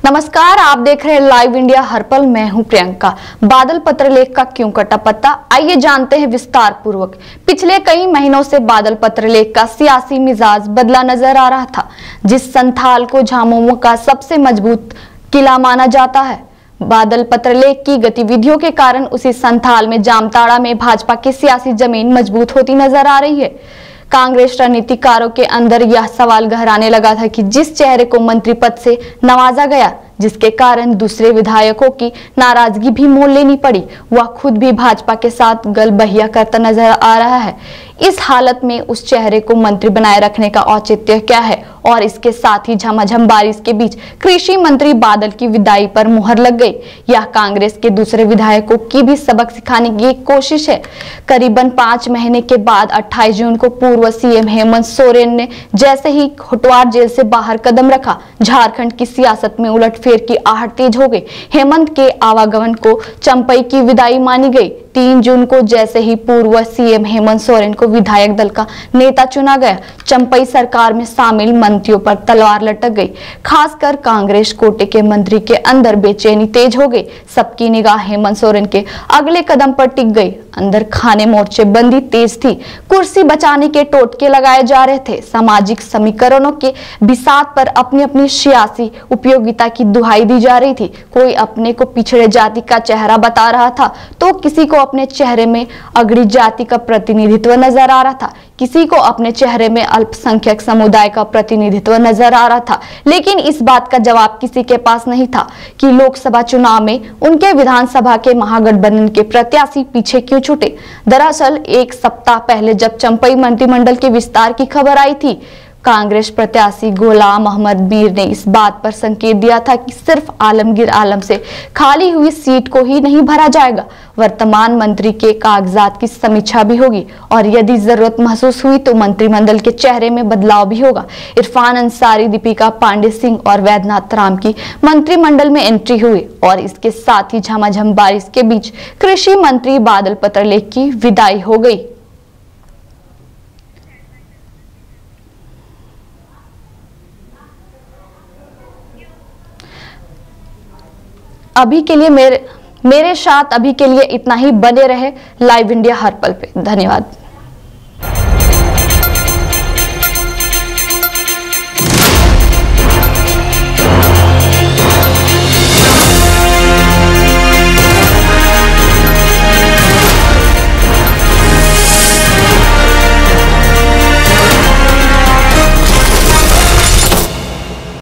नमस्कार, आप देख रहे हैं लाइव इंडिया हर पल। मैं हूं प्रियंका। बादल पत्रलेख का क्यों कटा पत्ता, आइए जानते हैं विस्तार पूर्वक। पिछले कई महीनों से बादल पत्रलेख का सियासी मिजाज बदला नजर आ रहा था। जिस संथाल को झामुमो का सबसे मजबूत किला माना जाता है, बादल पत्रलेख की गतिविधियों के कारण उसी संथाल में जामताड़ा में भाजपा की सियासी जमीन मजबूत होती नजर आ रही है। कांग्रेस रणनीतिकारों के अंदर यह सवाल गहराने लगा था कि जिस चेहरे को मंत्री पद से नवाजा गया, जिसके कारण दूसरे विधायकों की नाराजगी भी मोल लेनी पड़ी, वह खुद भी भाजपा के साथ गलबहिया करता नजर आ रहा है। इस हालत में उस चेहरे को मंत्री बनाए रखने का औचित्य क्या है, और इसके साथ ही झमाझम बारिश के बीच कृषि मंत्री बादल की विदाई पर मुहर लग गई। यह कांग्रेस के दूसरे विधायकों की भी सबक सिखाने की एक कोशिश है। करीबन 5 महीने के बाद 28 जून को पूर्व सीएम हेमंत सोरेन ने जैसे ही होटवार जेल से बाहर कदम रखा, झारखंड की सियासत में उलटफेर की आहट तेज हो गई। हेमंत के आवागमन को चंपई की विदाई मानी गई। 3 जून को जैसे ही पूर्व सीएम हेमंत सोरेन को विधायक दल का नेता चुना गया, चंपई सरकार में शामिल मंत्रियों पर तलवार लटक गई। खासकर कांग्रेस कोटे के मंत्री के अंदर बेचैनी तेज हो गई। सबकी निगाह हेमंत सोरेन के अगले कदम पर टिक गई। अंदर खाने मोर्चे बंदी तेज थी। कुर्सी बचाने के टोटके लगाए जा रहे थे। सामाजिक समीकरणों के बिसात पर अपनी अपनी सियासी उपयोगिता की दुहाई दी जा रही थी। कोई अपने को पिछड़े जाति का चेहरा बता रहा था, तो किसी को अपने चेहरे में अगड़ी जाति का प्रतिनिधित्व नजर आ रहा था, किसी को अपने चेहरे में अल्पसंख्यक समुदाय का प्रतिनिधित्व नजर आ रहा था। लेकिन इस बात का जवाब किसी के पास नहीं था कि लोकसभा चुनाव में उनके विधानसभा के महागठबंधन के प्रत्याशी पीछे क्यों छूटे। दरअसल 1 सप्ताह पहले जब चंपई मंत्रिमंडल के विस्तार की खबर आई थी, कांग्रेस प्रत्याशी गुलाम अहमद मीर ने इस बात पर संकेत दिया था कि सिर्फ आलमगीर आलम से खाली हुई सीट को ही नहीं भरा जाएगा, वर्तमान मंत्री के कागजात की समीक्षा भी होगी, और यदि जरूरत महसूस हुई तो मंत्रिमंडल के चेहरे में बदलाव भी होगा। इरफान अंसारी, दीपिका पांडे सिंह और वैद्यनाथ राम की मंत्रिमंडल में एंट्री हुई, और इसके साथ ही झमाझम बारिश के बीच कृषि मंत्री बादल पत्रलेख की विदाई हो गई। अभी के लिए मेरे साथ अभी के लिए इतना ही। बने रहे लाइव इंडिया हर पल पे। धन्यवाद।